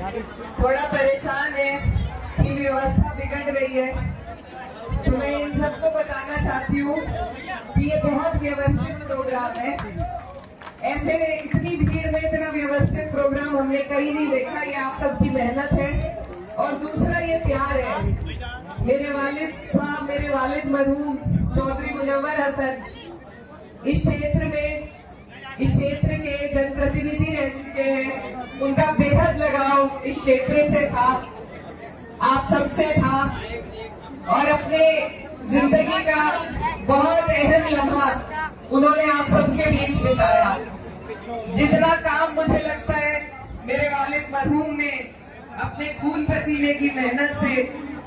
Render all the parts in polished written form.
थोड़ा परेशान है कि व्यवस्था बिगड़ गई है। तो मैं इन सबको बताना चाहती हूँ कि ये बहुत व्यवस्थित प्रोग्राम है। ऐसे इतनी भीड़ में इतना व्यवस्थित प्रोग्राम हमने कहीं नहीं देखा। ये आप सबकी मेहनत है और दूसरा ये प्यार है। मेरे वालिद साहब, मेरे वालिद मरहूम चौधरी मुनव्वर हसन इस क्षेत्र के जनप्रतिनिधि रह चुके हैं। उनका बेहद लगाव इस क्षेत्र से था, आप सबसे था और अपने जिंदगी का बहुत अहम लम्हा उन्होंने आप सबके बीच बिताया। जितना काम मुझे लगता है मेरे वालिद मरहूम ने अपने खून पसीने की मेहनत से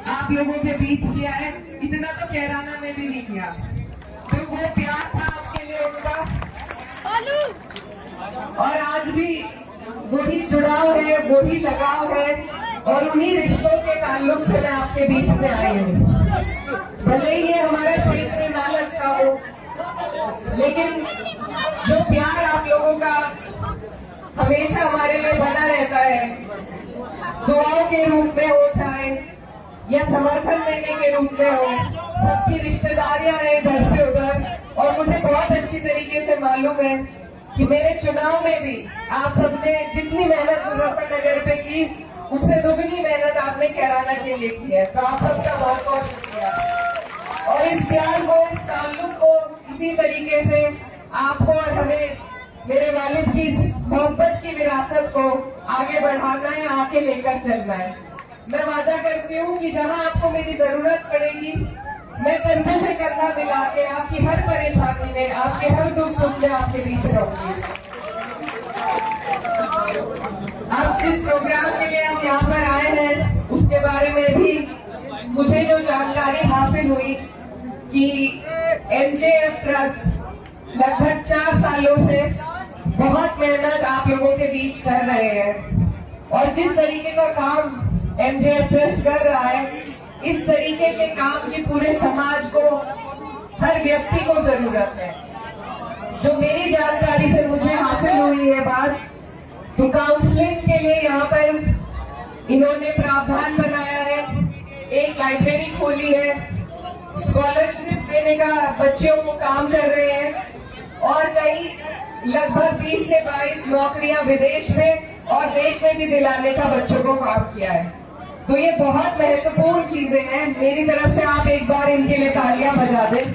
आप लोगों के बीच किया है, इतना तो कैराना में भी नहीं किया। तो वो प्यार था आपके लिए उनका, और आज भी वही जुड़ाव है, वही लगाव है और उन्हीं रिश्तों के ताल्लुक से मैं आपके बीच में आई हूँ। भले ही ये हमारा क्षेत्र ना लगता हो, लेकिन जो प्यार आप लोगों का हमेशा हमारे लिए बना रहता है, दुआओं के रूप में हो चाहे या समर्थन देने के रूप में हो, सबकी रिश्तेदारियां हैं इधर से उधर। और मुझे बहुत अच्छी तरीके से मालूम है कि मेरे चुनाव में भी आप सबने जितनी मेहनत मुजफ्फरनगर पे की, उससे दुगनी मेहनत आपने कैराना के लिए की है। तो आप सबका बहुत बहुत शुक्रिया। और इस प्यार को, इस ताल्लुक को इसी तरीके से आपको और हमें मेरे वालिद की इस मोहब्बत की विरासत को आगे बढ़ाना है, आके लेकर चलना है। मैं वादा करती हूँ कि जहाँ आपको मेरी जरूरत पड़ेगी, मैं कंधे से कंधा मिला के आपकी हर परेशानी में, आपके हर दुख सुख में आपके बीच रहूंगी। अब जिस प्रोग्राम के लिए हम यहाँ पर आए हैं, उसके बारे में भी मुझे जो जानकारी हासिल हुई कि एमजेएफ ट्रस्ट लगभग 4 सालों से बहुत मेहनत आप लोगों के बीच कर रहे हैं और जिस तरीके का काम एमजेएफ ट्रस्ट कर रहा है, इस तरीके के काम की पूरे समाज को, हर व्यक्ति को जरूरत है। जो मेरी जानकारी से मुझे हासिल हुई है बात, तो काउंसलिंग के लिए यहाँ पर इन्होंने प्रावधान बनाया है, एक लाइब्रेरी खोली है, स्कॉलरशिप देने का बच्चों को काम कर रहे हैं और कई लगभग 20 से 22 नौकरियां विदेश में और देश में भी दिलाने का बच्चों को काम किया है। तो ये बहुत महत्वपूर्ण चीजें हैं। मेरी तरफ से आप एक बार इनके लिए तालियां बजा दें।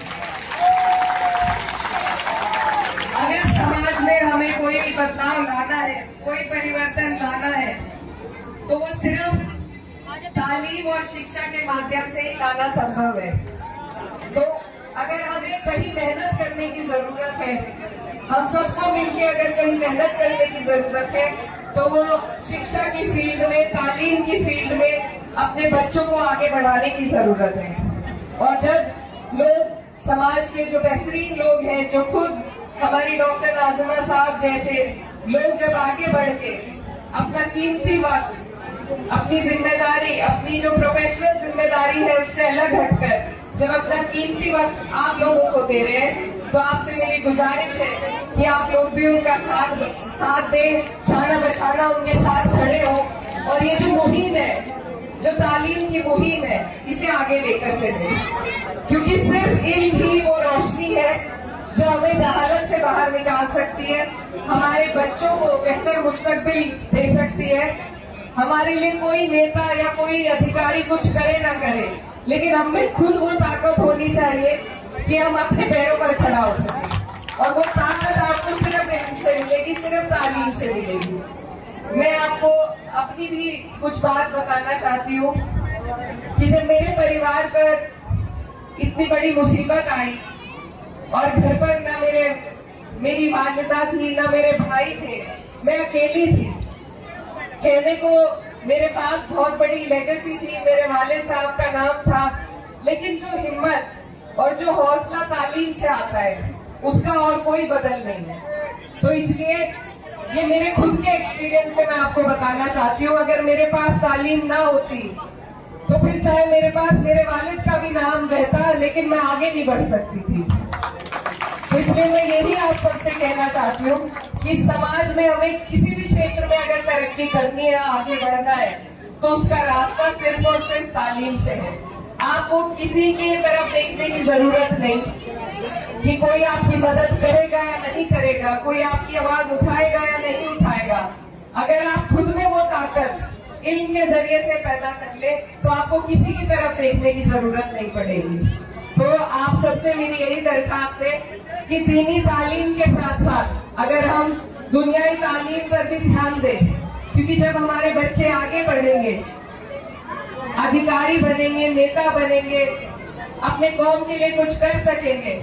अगर समाज में हमें कोई बदलाव लाना है, कोई परिवर्तन लाना है, तो वो सिर्फ तालीम और शिक्षा के माध्यम से ही लाना संभव है। तो अगर हमें कहीं मेहनत करने की जरूरत है, हम सबको मिलकर अगर कहीं मेहनत करने की जरूरत है, तो वो शिक्षा की फील्ड में, तालीम की फील्ड में अपने बच्चों को आगे बढ़ाने की जरूरत है। और जब लोग, समाज के जो बेहतरीन लोग हैं, जो खुद हमारी डॉक्टर नाज़िमा साहब जैसे लोग जब आगे बढ़ के अपना कीमती वक्त, अपनी जिम्मेदारी, अपनी जो प्रोफेशनल जिम्मेदारी है उससे अलग हटकर जब अपना कीमती वक्त आप लोगों को दे रहे हैं, तो आपसे मेरी गुजारिश है कि आप लोग भी उनका साथ दें, जाना बचाना उनके साथ खड़े हो और ये जो मुहिम है, जो तालीम की मुहिम है, इसे आगे लेकर चलें। क्योंकि सिर्फ इल्म ही वो रोशनी है जो हमें जहालत से बाहर निकाल सकती है, हमारे बच्चों को बेहतर मुस्तकबिल दे सकती है। हमारे लिए कोई नेता या कोई अधिकारी कुछ करे ना करे, लेकिन हमें खुद वो ताकत होनी चाहिए कि हम अपने पैरों पर खड़ा हो सकें। और वो ताकत आपको सिर्फ इल्म से मिलेगी, सिर्फ तालीम से मिलेगी। मैं आपको अपनी भी कुछ बात बताना चाहती हूँ कि जब मेरे परिवार पर इतनी बड़ी मुसीबत आई और घर पर ना मेरी वालिदा थी, ना मेरे भाई थे, मैं अकेली थी। कहने को मेरे पास बहुत बड़ी लेगेसी थी, मेरे वालिद साहब का नाम था, लेकिन जो हिम्मत और जो हौसला तालीम से आता है, उसका और कोई बदल नहीं है। तो इसलिए ये मेरे खुद के एक्सपीरियंस से मैं आपको बताना चाहती हूँ, अगर मेरे पास तालीम ना होती तो फिर चाहे मेरे पास मेरे वालिद का भी नाम रहता, लेकिन मैं आगे नहीं बढ़ सकती थी। तो इसलिए मैं यही आप सबसे कहना चाहती हूँ कि समाज में हमें किसी भी क्षेत्र में अगर तरक्की करनी है, आगे बढ़ना है, तो उसका रास्ता सिर्फ और सिर्फ तालीम से है। आपको किसी की तरफ देखने की जरूरत नहीं कि कोई आपकी मदद करेगा या नहीं करेगा, कोई आपकी आवाज उठाएगा या नहीं उठाएगा। अगर आप खुद में वो ताकत इल्म के जरिए से पैदा कर ले, तो आपको किसी की तरफ देखने की जरूरत नहीं पड़ेगी। तो आप सबसे मेरी यही दरखास्त है कि दीनी तालीम के साथ साथ अगर हम दुनियाई तालीम पर भी ध्यान दें, क्योंकि जब हमारे बच्चे आगे बढ़ेंगे, अधिकारी बनेंगे, नेता बनेंगे, अपने कौम के लिए कुछ कर सकेंगे,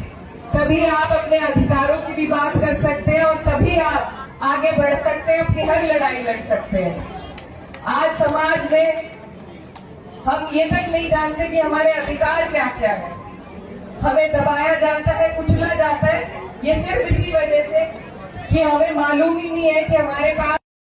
तभी आप अपने अधिकारों की भी बात कर सकते हैं और तभी आप आगे बढ़ सकते हैं, अपनी हर लड़ाई लड़ सकते हैं। आज समाज में हम ये तक नहीं जानते कि हमारे अधिकार क्या क्या है। हमें दबाया जाता है, कुचला जाता है, ये सिर्फ इसी वजह से कि हमें मालूम ही नहीं है कि हमारे पास